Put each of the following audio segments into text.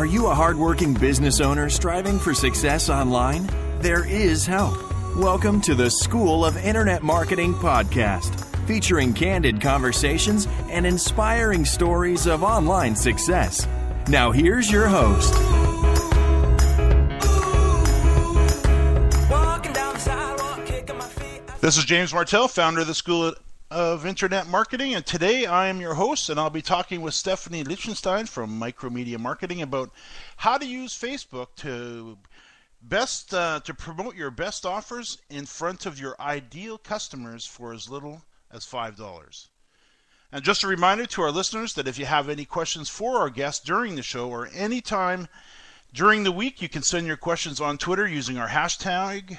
Are you a hardworking business owner striving for success online? There is help. Welcome to the School of Internet Marketing podcast, featuring candid conversations and inspiring stories of online success. Now here's your host. This is James Martell, founder of the School of Internet Marketing, and today I am your host, and I'll be talking with Stephanie Lichtenstein from Micromedia Marketing about how to use Facebook to promote your best offers in front of your ideal customers for as little as $5. And just a reminder to our listeners that if you have any questions for our guests during the show or any time during the week, you can send your questions on Twitter using our hashtag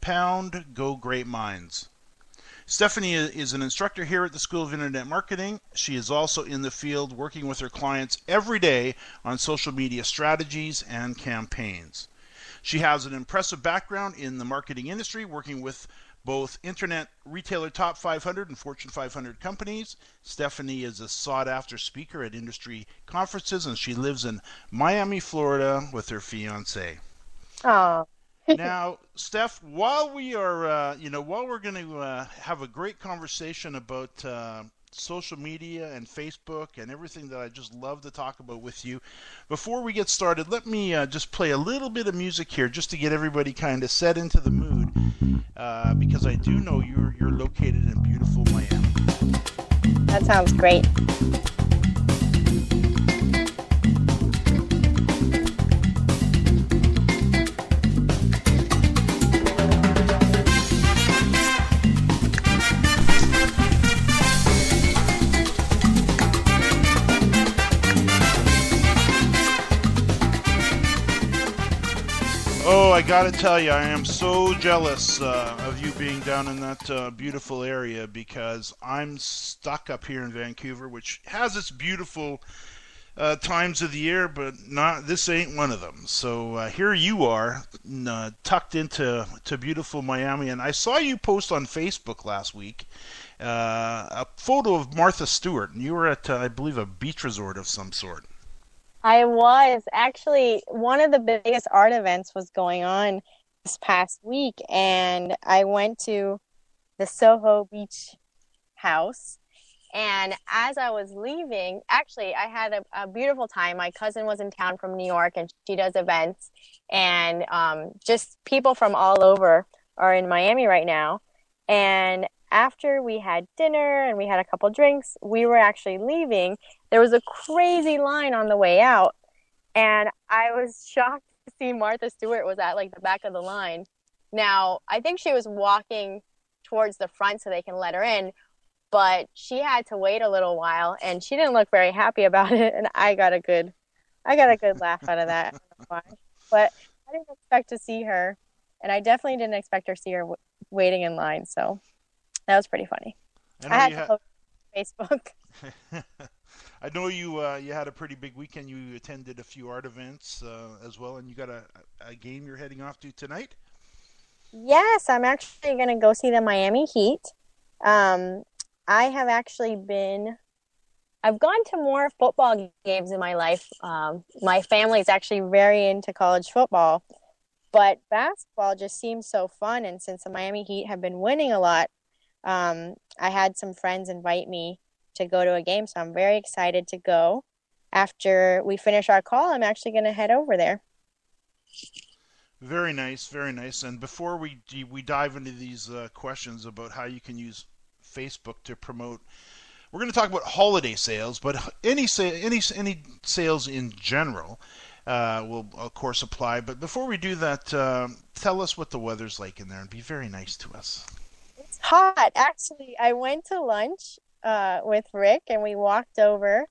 #GoGreatMinds. Stephanie is an instructor here at the School of Internet Marketing. She is also in the field working with her clients every day on social media strategies and campaigns. She has an impressive background in the marketing industry, working with both Internet Retailer Top 500 and Fortune 500 companies. Stephanie is a sought-after speaker at industry conferences, and she lives in Miami, Florida, with her fiancé. Oh. Now, Steph, while we're going to have a great conversation about social media and Facebook and everything that I just love to talk about with you, before we get started, let me just play a little bit of music here just to get everybody kind of set into the mood, because I do know you're located in beautiful Miami. That sounds great. Oh, I gotta tell you, I am so jealous of you being down in that beautiful area, because I'm stuck up here in Vancouver, which has its beautiful times of the year, but this ain't one of them. So here you are, tucked into beautiful Miami, and I saw you post on Facebook last week a photo of Martha Stewart, and you were at, I believe, a beach resort of some sort. I was. Actually, one of the biggest art events was going on this past week, and I went to the Soho Beach House, and as I was leaving, actually, I had a beautiful time. My cousin was in town from New York, and she does events, and just people from all over are in Miami right now, and after we had dinner and we had a couple drinks, we were actually leaving. There was a crazy line on the way out, and I was shocked to see Martha Stewart was at like the back of the line. Now, I think she was walking towards the front so they can let her in, but she had to wait a little while, and she didn't look very happy about it, and I got a good laugh out of that. I don't know why. But I didn't expect to see her, and I definitely didn't expect to see her waiting in line, so that was pretty funny. I had to post on Facebook. I know you had a pretty big weekend. You attended a few art events as well, and you got a game you're heading off to tonight? Yes, I'm actually going to go see the Miami Heat. I have actually I've gone to more football games in my life. My family is actually very into college football, but basketball just seems so fun, and since the Miami Heat have been winning a lot, I had some friends invite me to go to a game, so I'm very excited to go. After we finish our call, I'm actually going to head over there. Very nice, very nice. And before we dive into these questions about how you can use Facebook to promote, we're going to talk about holiday sales, but any sales in general will of course apply. But before we do that, tell us what the weather's like in there, and be very nice to us. It's hot. Actually, I went to lunch with Rick, and we walked over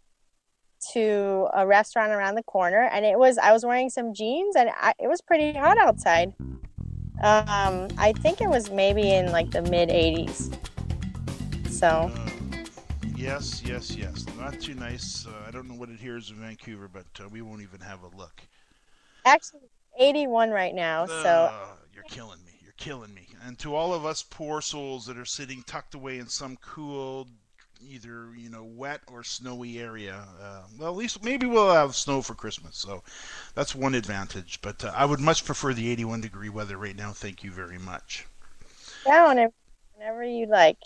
to a restaurant around the corner, and I was wearing some jeans, and it was pretty hot outside. I think it was maybe in like the mid 80s. So yes, not too nice. I don't know what it here is in Vancouver, but we won't even have a look. Actually, 81 right now. So you're killing me. And to all of us poor souls that are sitting tucked away in some cool either wet or snowy area. Well, at least maybe we'll have snow for Christmas, so that's one advantage. But I would much prefer the 81-degree weather right now. Thank you very much. Yeah, whenever you like.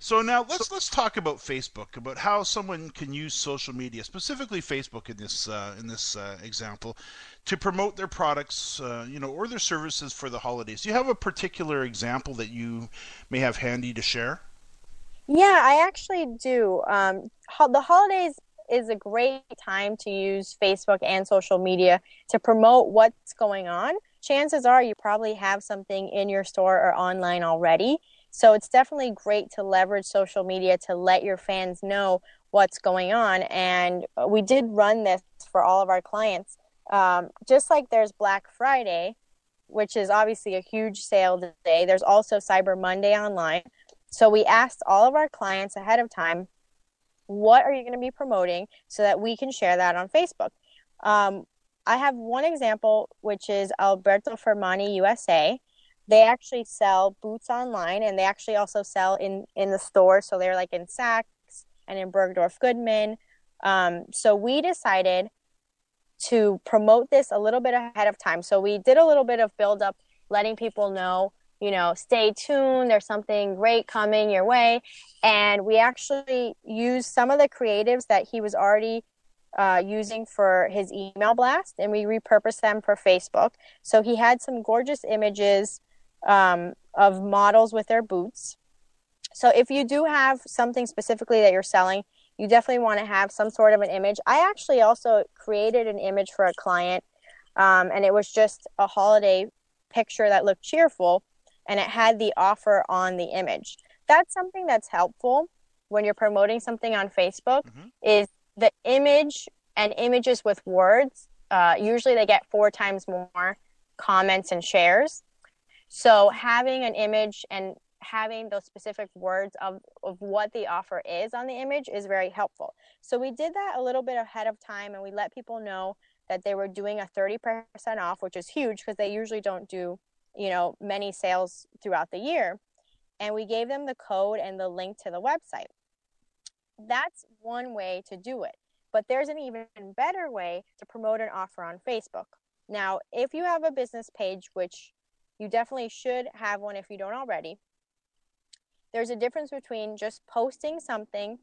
So now let's talk about Facebook, about how someone can use social media, specifically Facebook in this example, to promote their products, or their services for the holidays. Do you have a particular example that you may have handy to share? Yeah, I actually do. The holidays is a great time to use Facebook and social media to promote what's going on. Chances are you probably have something in your store or online already. So it's definitely great to leverage social media to let your fans know what's going on. And we did run this for all of our clients. Just like there's Black Friday, which is obviously a huge sale day, there's also Cyber Monday online. So we asked all of our clients ahead of time, what are you going to be promoting so that we can share that on Facebook? I have one example, which is Alberto Fermani USA. They actually sell boots online, and they actually also sell in the store. So they're like in Saks and in Bergdorf Goodman. So we decided to promote this a little bit ahead of time. So we did a little bit of build up, letting people know, stay tuned. There's something great coming your way. And we actually used some of the creatives that he was already using for his email blast, and we repurposed them for Facebook. So he had some gorgeous images of models with their boots. So if you do have something specifically that you're selling, you definitely want to have some sort of an image. I actually also created an image for a client, and it was just a holiday picture that looked cheerful, and it had the offer on the image. That's something that's helpful when you're promoting something on Facebook, is the image and images with words. Usually they get 4 times more comments and shares. So having an image and having those specific words of what the offer is on the image is very helpful. So we did that a little bit ahead of time, and we let people know that they were doing a 30% off, which is huge because they usually don't do, many sales throughout the year. And we gave them the code and the link to the website. That's one way to do it. But there's an even better way to promote an offer on Facebook. Now, if you have a business page, which you definitely should have one if you don't already, there's a difference between just posting something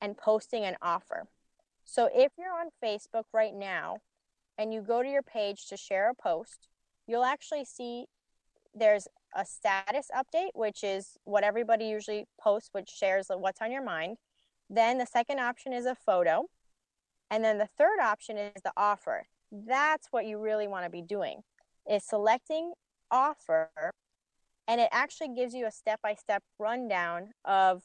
and posting an offer. So if you're on Facebook right now and you go to your page to share a post, you'll actually see there's a status update, which is what everybody usually posts, which shares what's on your mind. Then the second option is a photo. And then the third option is the offer. That's what you really want to be doing, is selecting offer. And it actually gives you a step-by-step rundown of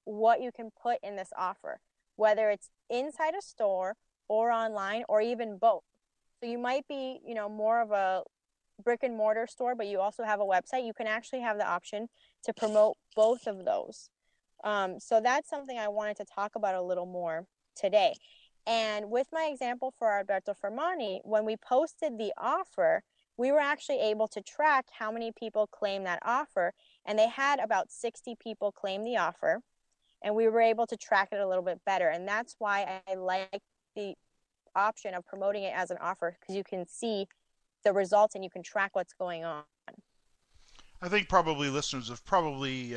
what you can put in this offer, whether it's inside a store or online or even both. So you might be, more of a brick and mortar store, but you also have a website. You can actually have the option to promote both of those. So that's something I wanted to talk about a little more today. And with my example for Alberto Fermani, when we posted the offer, we were actually able to track how many people claimed that offer. And they had about 60 people claim the offer. And we were able to track it a little bit better. And that's why I like the option of promoting it as an offer, because you can see the results and you can track what's going on. I think probably listeners have probably,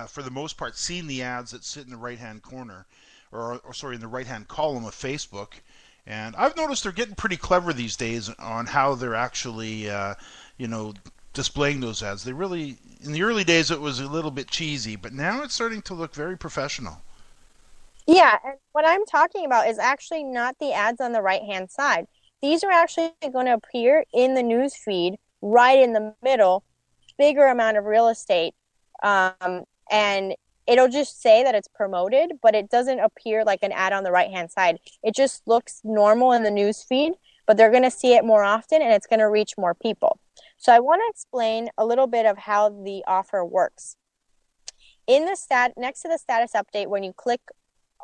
for the most part, seen the ads that sit in the right-hand corner, or in the right-hand column of Facebook. And I've noticed they're getting pretty clever these days on how they're actually, displaying those ads. They really, in the early days, it was a little bit cheesy, but now it's starting to look very professional. Yeah, and what I'm talking about is actually not the ads on the right-hand side. These are actually going to appear in the news feed right in the middle, bigger amount of real estate, and it'll just say that it's promoted, but it doesn't appear like an ad on the right-hand side. It just looks normal in the news feed, but they're going to see it more often, and it's going to reach more people. So I want to explain a little bit of how the offer works. In the next to the status update, when you click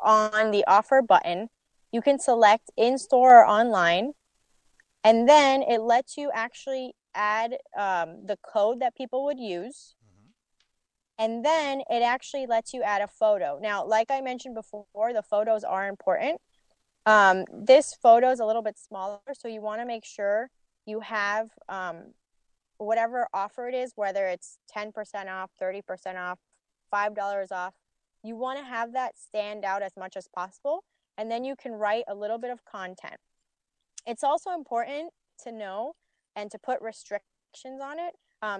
on the offer button, you can select in-store or online, and then it lets you actually add the code that people would use. And then it actually lets you add a photo. Now, like I mentioned before, the photos are important. This photo is a little bit smaller, so you want to make sure you have whatever offer it is, whether it's 10% off, 30% off, $5 off. You want to have that stand out as much as possible, and then you can write a little bit of content. It's also important to know and to put restrictions on it.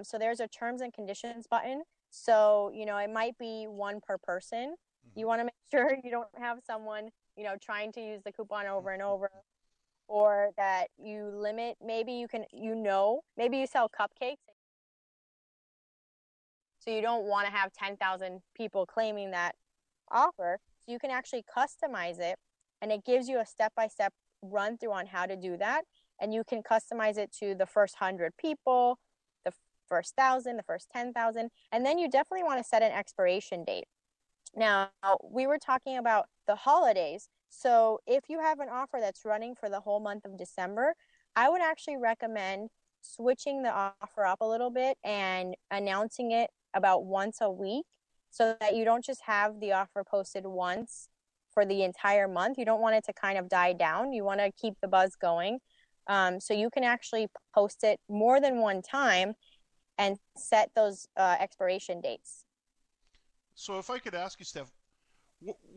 So there's a terms and conditions button. So, it might be one per person. You want to make sure you don't have someone, trying to use the coupon over and over, or that you limit. Maybe you can, maybe you sell cupcakes. So you don't want to have 10,000 people claiming that offer. So you can actually customize it, and it gives you a step-by-step run through on how to do that. And you can customize it to the first 100 people, the first 1,000, the first 10,000. And then you definitely want to set an expiration date. Now, we were talking about the holidays. So if you have an offer that's running for the whole month of December, I would actually recommend switching the offer up a little bit and announcing it about once a week, so that you don't just have the offer posted once for the entire month. You don't want it to kind of die down. You want to keep the buzz going. So you can actually post it more than one time and set those expiration dates. So if I could ask you, Steph,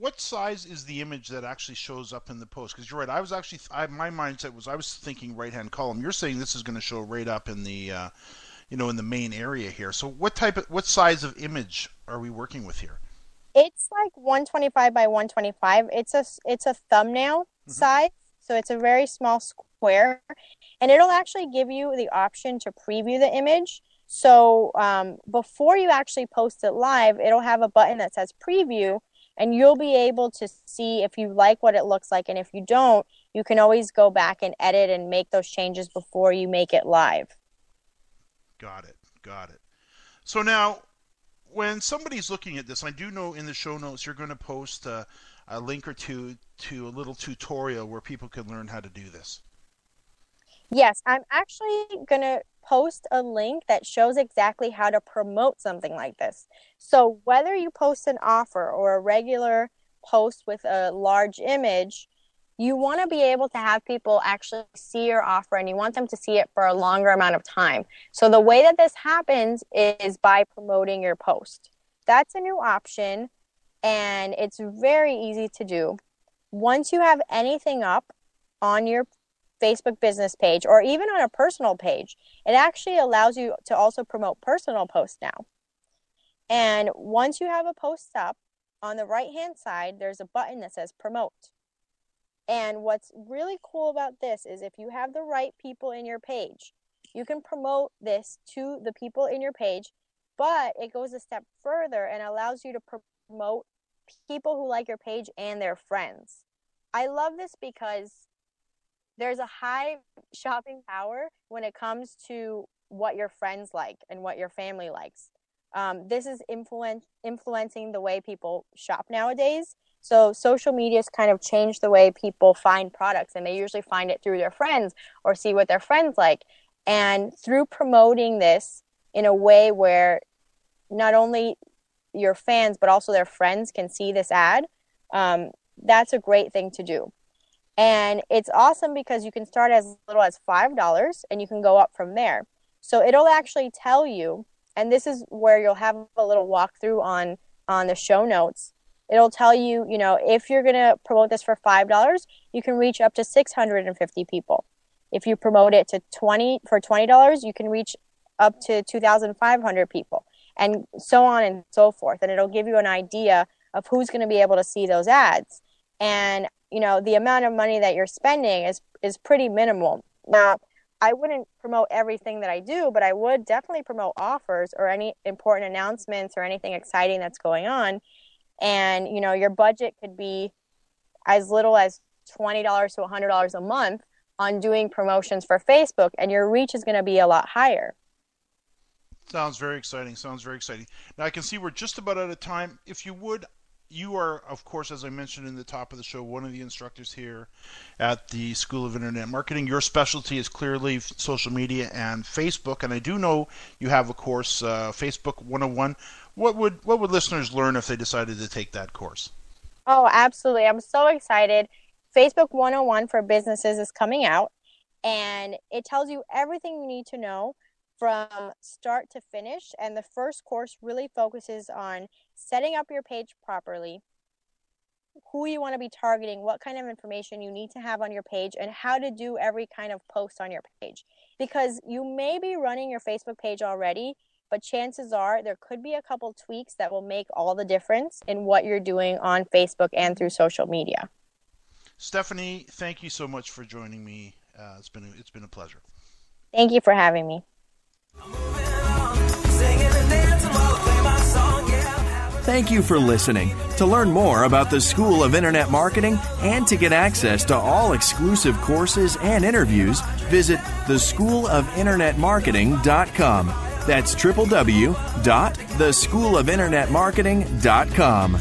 what size is the image that actually shows up in the post? Because you're right. My mindset was I was thinking right-hand column. You're saying this is going to show right up in the in the main area here. So what size of image are we working with here? It's like 125 by 125. It's a thumbnail size, so it's a very small square, and it'll actually give you the option to preview the image. So before you actually post it live, it'll have a button that says preview, and you'll be able to see if you like what it looks like, and if you don't, you can always go back and edit and make those changes before you make it live. Got it. So now, when somebody's looking at this, I do know in the show notes you're going to post a link or two to a little tutorial where people can learn how to do this. Yes, I'm actually going to post a link that shows exactly how to promote something like this. So whether you post an offer or a regular post with a large image, you want to be able to have people actually see your offer, and you want them to see it for a longer amount of time. So the way that this happens is by promoting your post. That's a new option, and it's very easy to do. Once you have anything up on your Facebook business page, or even on a personal page, it actually allows you to also promote personal posts now. And once you have a post up, on the right-hand side, there's a button that says promote. And what's really cool about this is if you have the right people in your page, you can promote this to the people in your page, but it goes a step further and allows you to promote people who like your page and their friends. I love this because there's a high shopping power when it comes to what your friends like and what your family likes. This is influencing the way people shop nowadays. So social media has kind of changed the way people find products, and they usually find it through their friends or see what their friends like. And through promoting this in a way where not only your fans but also their friends can see this ad, that's a great thing to do. And it's awesome because you can start as little as $5 and you can go up from there. So it'll actually tell you, and this is where you'll have a little walkthrough on the show notes. It'll tell you, if you're going to promote this for $5, you can reach up to 650 people. If you promote it to $20, you can reach up to 2,500 people, and so on and so forth. And it'll give you an idea of who's going to be able to see those ads. And, the amount of money that you're spending is pretty minimal. Now, I wouldn't promote everything that I do, but I would definitely promote offers or any important announcements or anything exciting that's going on. And, your budget could be as little as $20 to $100 a month on doing promotions for Facebook, and your reach is going to be a lot higher. Sounds very exciting. Now, I can see we're just about out of time. If you would, you are, of course, as I mentioned in the top of the show, one of the instructors here at the School of Internet Marketing. Your specialty is clearly social media and Facebook, and I do know you have a course, Facebook 101. What would listeners learn if they decided to take that course? Oh, absolutely. I'm so excited. Facebook 101 for Businesses is coming out, and it tells you everything you need to know from start to finish. And the first course really focuses on setting up your page properly, who you want to be targeting, what kind of information you need to have on your page, and how to do every kind of post on your page. Because you may be running your Facebook page already, but chances are there could be a couple tweaks that will make all the difference in what you're doing on Facebook and through social media. Stephanie, thank you so much for joining me. It's been a pleasure. Thank you for having me. Thank you for listening. To learn more about the School of Internet Marketing and to get access to all exclusive courses and interviews, visit theschoolofinternetmarketing.com. That's www.theschoolofinternetmarketing.com.